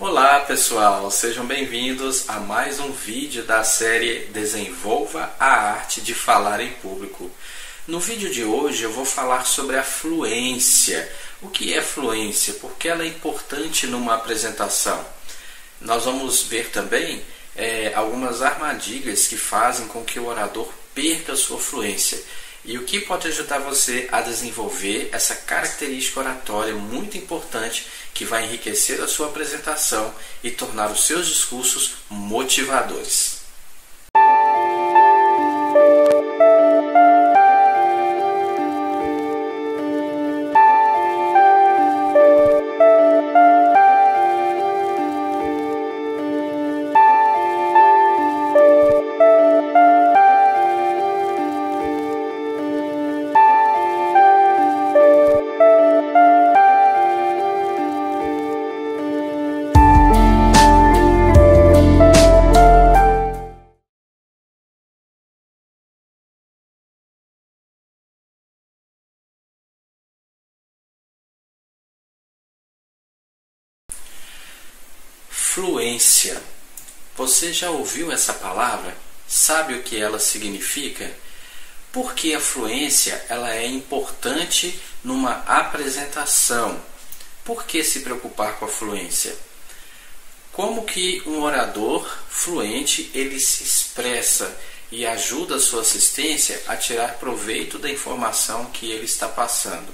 Olá pessoal, sejam bem-vindos a mais um vídeo da série Desenvolva a Arte de Falar em Público. No vídeo de hoje eu vou falar sobre a fluência. O que é fluência? Por que ela é importante numa apresentação? Nós vamos ver também algumas armadilhas que fazem com que o orador perca a sua fluência. E o que pode ajudar você a desenvolver essa característica oratória muito importante que vai enriquecer a sua apresentação e tornar os seus discursos motivadores. Fluência. Você já ouviu essa palavra? Sabe o que ela significa? Por que a fluência ela é importante numa apresentação? Por que se preocupar com a fluência? Como que um orador fluente ele se expressa e ajuda a sua assistência a tirar proveito da informação que ele está passando?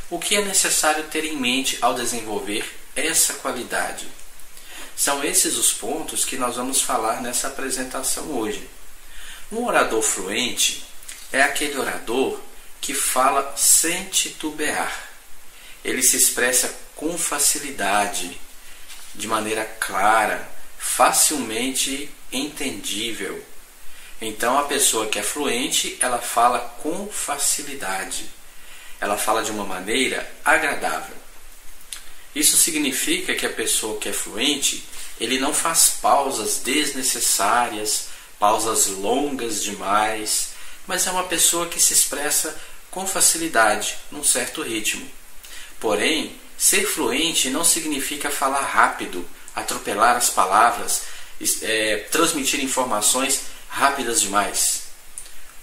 O que é necessário ter em mente ao desenvolver essa qualidade? São esses os pontos que nós vamos falar nessa apresentação hoje. Um orador fluente é aquele orador que fala sem titubear. Ele se expressa com facilidade, de maneira clara, facilmente entendível. Então a pessoa que é fluente, ela fala com facilidade. Ela fala de uma maneira agradável. Isso significa que a pessoa que é fluente, ele não faz pausas desnecessárias, pausas longas demais, mas é uma pessoa que se expressa com facilidade, num certo ritmo. Porém, ser fluente não significa falar rápido, atropelar as palavras, transmitir informações rápidas demais.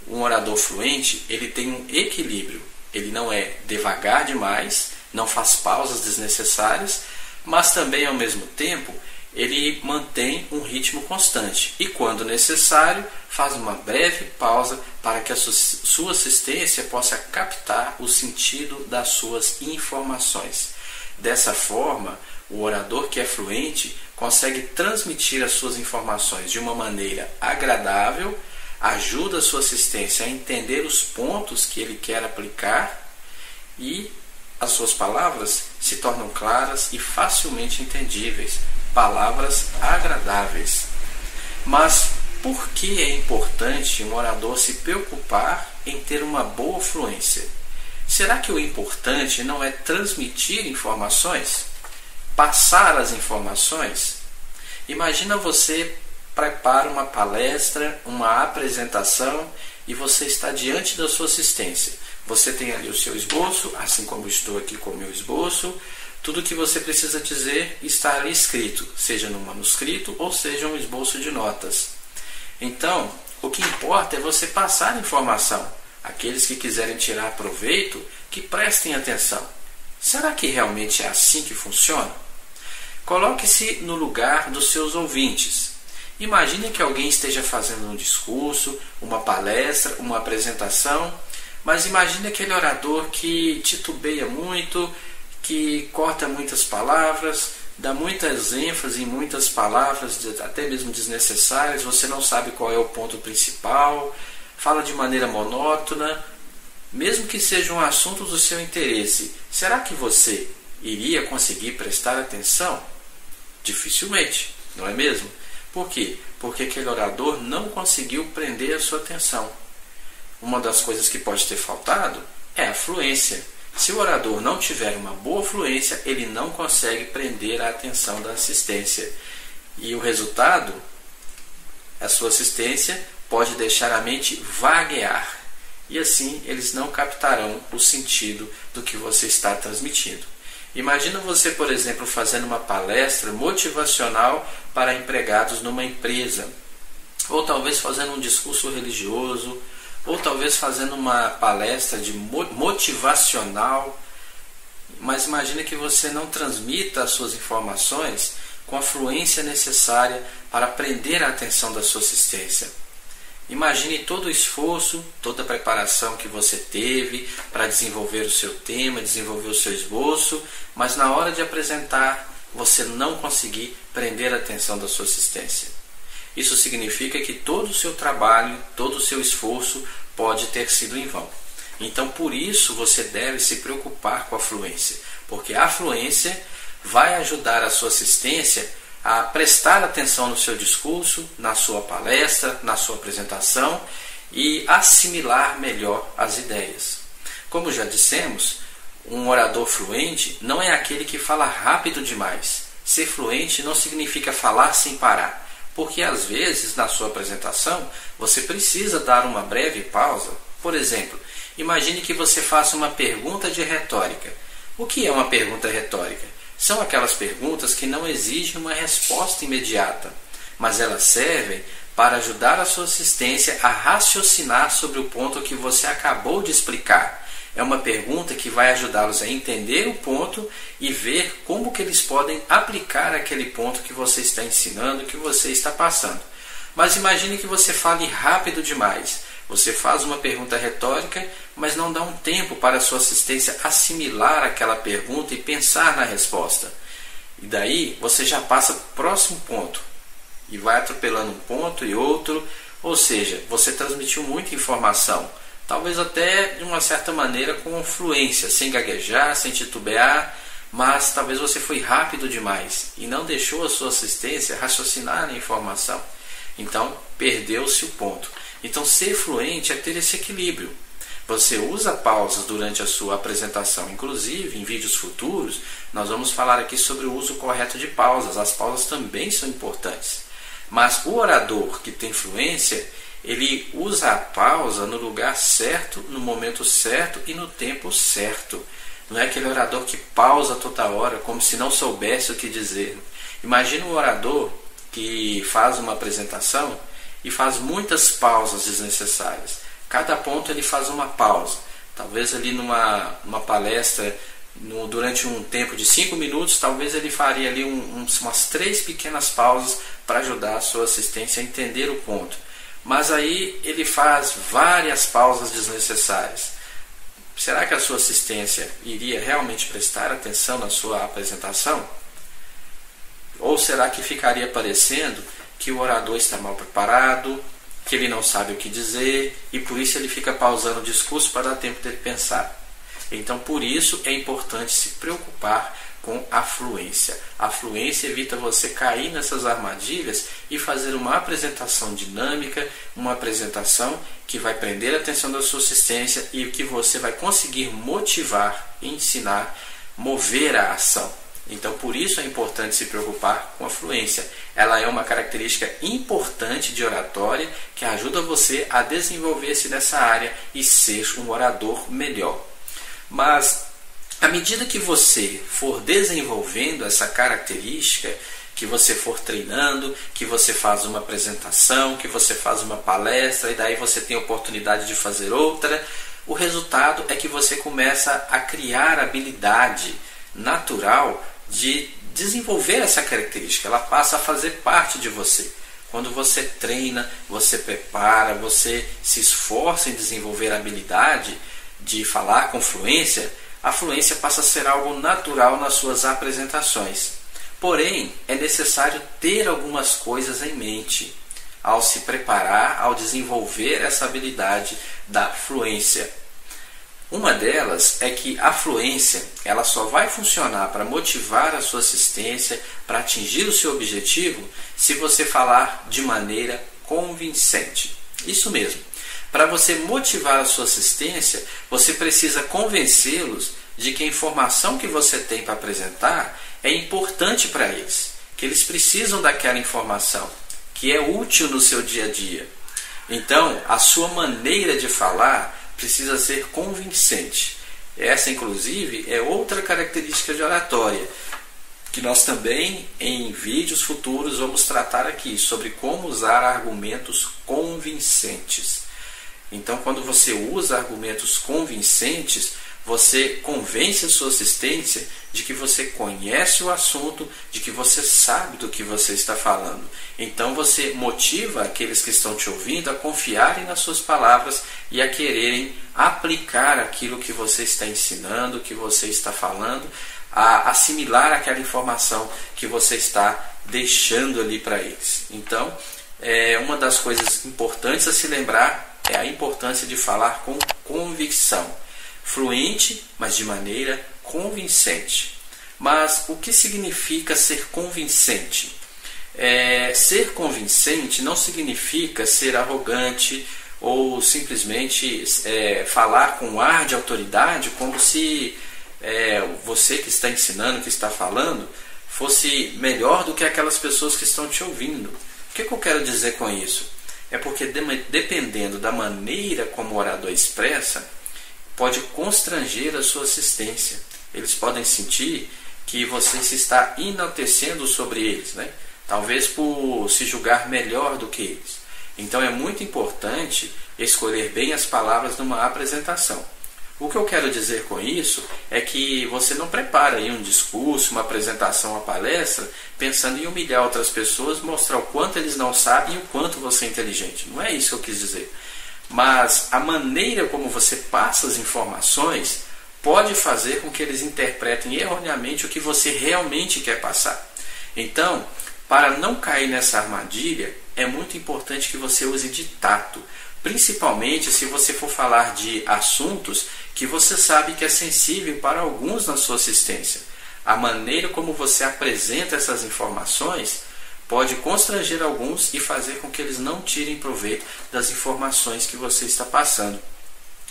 Um orador fluente, ele tem um equilíbrio, ele não é devagar demais, não faz pausas desnecessárias, mas também ao mesmo tempo ele mantém um ritmo constante e quando necessário faz uma breve pausa para que a sua assistência possa captar o sentido das suas informações. Dessa forma, o orador que é fluente consegue transmitir as suas informações de uma maneira agradável, ajuda a sua assistência a entender os pontos que ele quer aplicar e as suas palavras se tornam claras e facilmente entendíveis, palavras agradáveis. Mas por que é importante um orador se preocupar em ter uma boa fluência? Será que o importante não é transmitir informações? Passar as informações? Imagina você prepara uma palestra, uma apresentação e você está diante da sua assistência. Você tem ali o seu esboço, assim como estou aqui com o meu esboço. Tudo que você precisa dizer está ali escrito, seja no manuscrito ou seja um esboço de notas. Então, o que importa é você passar a informação. Aqueles que quiserem tirar proveito, que prestem atenção. Será que realmente é assim que funciona? Coloque-se no lugar dos seus ouvintes. Imagine que alguém esteja fazendo um discurso, uma palestra, uma apresentação, mas imagine aquele orador que titubeia muito, que corta muitas palavras, dá muitas ênfases em muitas palavras, até mesmo desnecessárias, você não sabe qual é o ponto principal, fala de maneira monótona, mesmo que seja um assunto do seu interesse. Será que você iria conseguir prestar atenção? Dificilmente, não é mesmo? Por quê? Porque aquele orador não conseguiu prender a sua atenção. Uma das coisas que pode ter faltado é a fluência. Se o orador não tiver uma boa fluência, ele não consegue prender a atenção da assistência. E o resultado, a sua assistência pode deixar a mente vaguear. E assim eles não captarão o sentido do que você está transmitindo. Imagina você, por exemplo, fazendo uma palestra motivacional para empregados numa empresa, ou talvez fazendo um discurso religioso, ou talvez fazendo uma palestra de motivacional, mas imagine que você não transmita as suas informações com a fluência necessária para prender a atenção da sua assistência. Imagine todo o esforço, toda a preparação que você teve para desenvolver o seu tema, desenvolver o seu esboço, mas na hora de apresentar você não conseguir prender a atenção da sua assistência. Isso significa que todo o seu trabalho, todo o seu esforço pode ter sido em vão. Então, por isso, você deve se preocupar com a fluência, porque a fluência vai ajudar a sua assistência a prestar atenção no seu discurso, na sua palestra, na sua apresentação e assimilar melhor as ideias. Como já dissemos, um orador fluente não é aquele que fala rápido demais. Ser fluente não significa falar sem parar, porque às vezes na sua apresentação você precisa dar uma breve pausa. Por exemplo, imagine que você faça uma pergunta de retórica. O que é uma pergunta retórica? São aquelas perguntas que não exigem uma resposta imediata, mas elas servem para ajudar a sua assistência a raciocinar sobre o ponto que você acabou de explicar. É uma pergunta que vai ajudá-los a entender o ponto e ver como que eles podem aplicar aquele ponto que você está ensinando, que você está passando. Mas imagine que você fale rápido demais. Você faz uma pergunta retórica, mas não dá um tempo para a sua assistência assimilar aquela pergunta e pensar na resposta. E daí você já passa para o próximo ponto e vai atropelando um ponto e outro, ou seja, você transmitiu muita informação, talvez até de uma certa maneira com fluência, sem gaguejar, sem titubear, mas talvez você foi rápido demais e não deixou a sua assistência raciocinar na informação. Então, perdeu-se o ponto. Então, ser fluente é ter esse equilíbrio. Você usa pausas durante a sua apresentação. Inclusive, em vídeos futuros, nós vamos falar aqui sobre o uso correto de pausas. As pausas também são importantes. Mas o orador que tem fluência, ele usa a pausa no lugar certo, no momento certo e no tempo certo. Não é aquele orador que pausa toda hora, como se não soubesse o que dizer. Imagina um orador que faz uma apresentação e faz muitas pausas desnecessárias. Cada ponto ele faz uma pausa. Talvez ali numa palestra, durante um tempo de 5 minutos, talvez ele faria ali umas 3 pequenas pausas para ajudar a sua assistência a entender o ponto. Mas aí ele faz várias pausas desnecessárias. Será que a sua assistência iria realmente prestar atenção na sua apresentação? Ou será que ficaria parecendo que o orador está mal preparado, que ele não sabe o que dizer e por isso ele fica pausando o discurso para dar tempo dele pensar? Então, por isso é importante se preocupar com a fluência. A fluência evita você cair nessas armadilhas e fazer uma apresentação dinâmica, uma apresentação que vai prender a atenção da sua assistência e que você vai conseguir motivar, ensinar, mover a ação. Então, por isso é importante se preocupar com a fluência. Ela é uma característica importante de oratória que ajuda você a desenvolver-se nessa área e ser um orador melhor. Mas, à medida que você for desenvolvendo essa característica, que você for treinando, que você faz uma apresentação, que você faz uma palestra e daí você tem a oportunidade de fazer outra, o resultado é que você começa a criar habilidade natural de desenvolver essa característica. Ela passa a fazer parte de você. Quando você treina, você prepara, você se esforça em desenvolver a habilidade de falar com fluência, a fluência passa a ser algo natural nas suas apresentações. Porém, é necessário ter algumas coisas em mente ao se preparar, ao desenvolver essa habilidade da fluência. Uma delas é que a fluência ela só vai funcionar para motivar a sua assistência, para atingir o seu objetivo, se você falar de maneira convincente. Isso mesmo. Para você motivar a sua assistência, você precisa convencê-los de que a informação que você tem para apresentar é importante para eles, que eles precisam daquela informação, que é útil no seu dia a dia. Então, a sua maneira de falar precisa ser convincente. Essa, inclusive, é outra característica de oratória, que nós também, em vídeos futuros, vamos tratar aqui, sobre como usar argumentos convincentes. Então, quando você usa argumentos convincentes, você convence a sua assistência de que você conhece o assunto, de que você sabe do que você está falando. Então você motiva aqueles que estão te ouvindo a confiarem nas suas palavras e a quererem aplicar aquilo que você está ensinando, que você está falando, a assimilar aquela informação que você está deixando ali para eles. Então, uma das coisas importantes a se lembrar é a importância de falar com convicção. Fluente, mas de maneira convincente. Mas o que significa ser convincente? Ser convincente não significa ser arrogante ou simplesmente falar com ar de autoridade, como se você que está ensinando, que está falando, fosse melhor do que aquelas pessoas que estão te ouvindo. O que eu quero dizer com isso? É porque dependendo da maneira como o orador expressa, pode constranger a sua assistência. Eles podem sentir que você se está enaltecendo sobre eles, né? Talvez por se julgar melhor do que eles. Então é muito importante escolher bem as palavras numa apresentação. O que eu quero dizer com isso é que você não prepara aí um discurso, uma apresentação, uma palestra, pensando em humilhar outras pessoas, mostrar o quanto eles não sabem e o quanto você é inteligente. Não é isso que eu quis dizer. Mas a maneira como você passa as informações pode fazer com que eles interpretem erroneamente o que você realmente quer passar. Então, para não cair nessa armadilha, é muito importante que você use de tato, principalmente se você for falar de assuntos que você sabe que é sensível para alguns na sua assistência. A maneira como você apresenta essas informações pode constranger alguns e fazer com que eles não tirem proveito das informações que você está passando.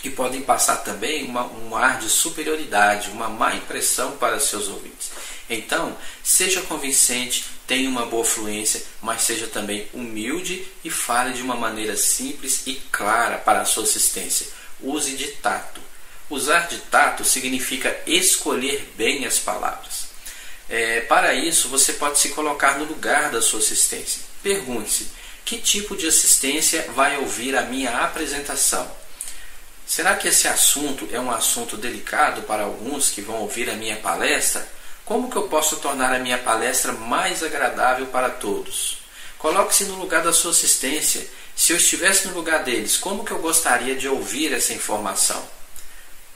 E podem passar também um ar de superioridade, uma má impressão para seus ouvintes. Então, seja convincente, tenha uma boa fluência, mas seja também humilde e fale de uma maneira simples e clara para a sua assistência. Use de tato. Usar de tato significa escolher bem as palavras. Para isso, você pode se colocar no lugar da sua assistência. Pergunte-se, que tipo de assistência vai ouvir a minha apresentação? Será que esse assunto é um assunto delicado para alguns que vão ouvir a minha palestra? Como que eu posso tornar a minha palestra mais agradável para todos? Coloque-se no lugar da sua assistência. Se eu estivesse no lugar deles, como que eu gostaria de ouvir essa informação?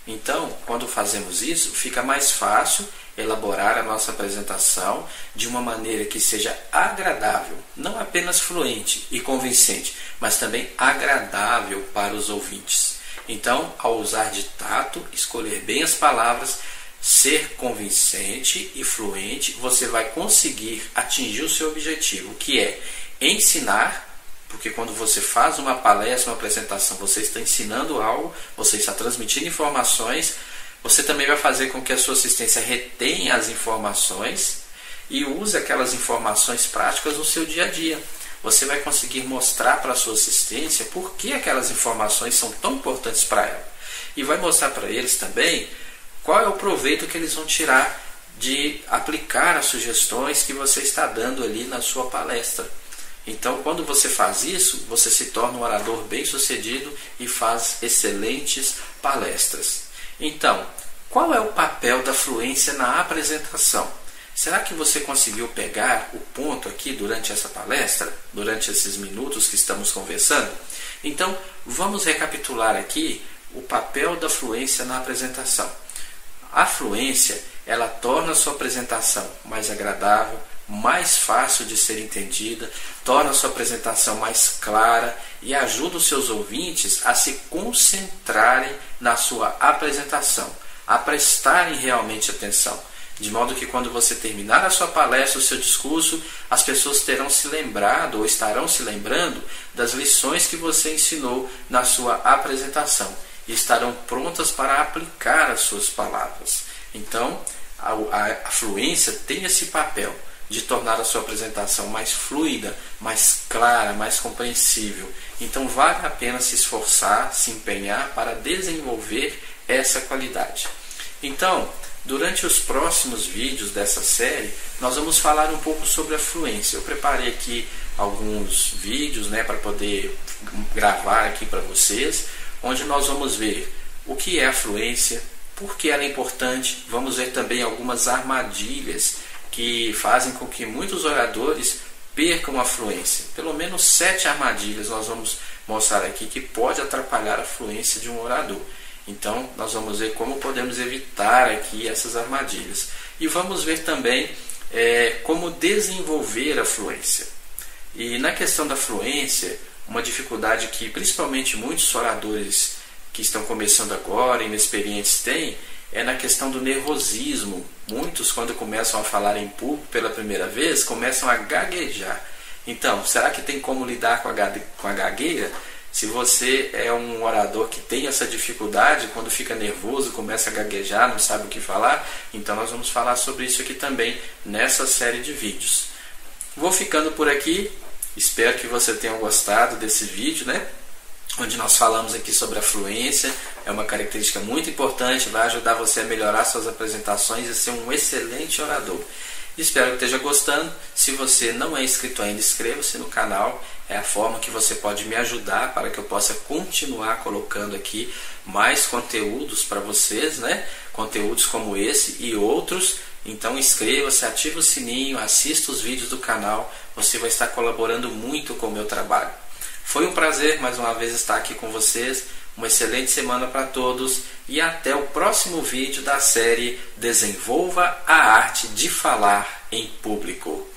Então, quando fazemos isso, fica mais fácil elaborar a nossa apresentação de uma maneira que seja agradável, não apenas fluente e convincente, mas também agradável para os ouvintes. Então, ao usar de tato, escolher bem as palavras, ser convincente e fluente, você vai conseguir atingir o seu objetivo, que é ensinar, porque quando você faz uma palestra, uma apresentação, você está ensinando algo, você está transmitindo informações, você também vai fazer com que a sua assistência retenha as informações e use aquelas informações práticas no seu dia a dia. Você vai conseguir mostrar para a sua assistência por que aquelas informações são tão importantes para ela. E vai mostrar para eles também qual é o proveito que eles vão tirar de aplicar as sugestões que você está dando ali na sua palestra. Então, quando você faz isso, você se torna um orador bem-sucedido e faz excelentes palestras. Então, qual é o papel da fluência na apresentação? Será que você conseguiu pegar o ponto aqui durante essa palestra, durante esses minutos que estamos conversando? Então, vamos recapitular aqui o papel da fluência na apresentação. A fluência, ela torna a sua apresentação mais agradável, mais fácil de ser entendida, torna a sua apresentação mais clara e ajuda os seus ouvintes a se concentrarem na sua apresentação, a prestarem realmente atenção. De modo que quando você terminar a sua palestra, o seu discurso, as pessoas terão se lembrado ou estarão se lembrando das lições que você ensinou na sua apresentação e estarão prontas para aplicar as suas palavras. Então, a fluência tem esse papel de tornar a sua apresentação mais fluida, mais clara, mais compreensível. Então vale a pena se esforçar, se empenhar para desenvolver essa qualidade. Então, durante os próximos vídeos dessa série, nós vamos falar um pouco sobre a fluência. Eu preparei aqui alguns vídeos, né, para poder gravar aqui para vocês, onde nós vamos ver o que é a fluência, por que ela é importante. Vamos ver também algumas armadilhas que fazem com que muitos oradores percam a fluência. Pelo menos 7 armadilhas nós vamos mostrar aqui que pode atrapalhar a fluência de um orador. Então nós vamos ver como podemos evitar aqui essas armadilhas. E vamos ver também como desenvolver a fluência. E na questão da fluência, uma dificuldade que principalmente muitos oradores que estão começando agora, inexperientes, têm, é na questão do nervosismo. Muitos, quando começam a falar em público pela primeira vez, começam a gaguejar. Então, será que tem como lidar com a gagueira? Se você é um orador que tem essa dificuldade, quando fica nervoso, começa a gaguejar, não sabe o que falar, então nós vamos falar sobre isso aqui também nessa série de vídeos. Vou ficando por aqui, espero que você tenha gostado desse vídeo, né? Onde nós falamos aqui sobre a fluência. É uma característica muito importante, vai ajudar você a melhorar suas apresentações e ser um excelente orador. Espero que esteja gostando. Se você não é inscrito ainda, inscreva-se no canal. É a forma que você pode me ajudar para que eu possa continuar colocando aqui mais conteúdos para vocês, né? Conteúdos como esse e outros. Então inscreva-se, ative o sininho, assista os vídeos do canal. Você vai estar colaborando muito com o meu trabalho. Foi um prazer mais uma vez estar aqui com vocês. Uma excelente semana para todos e até o próximo vídeo da série Desenvolva a Arte de Falar em Público.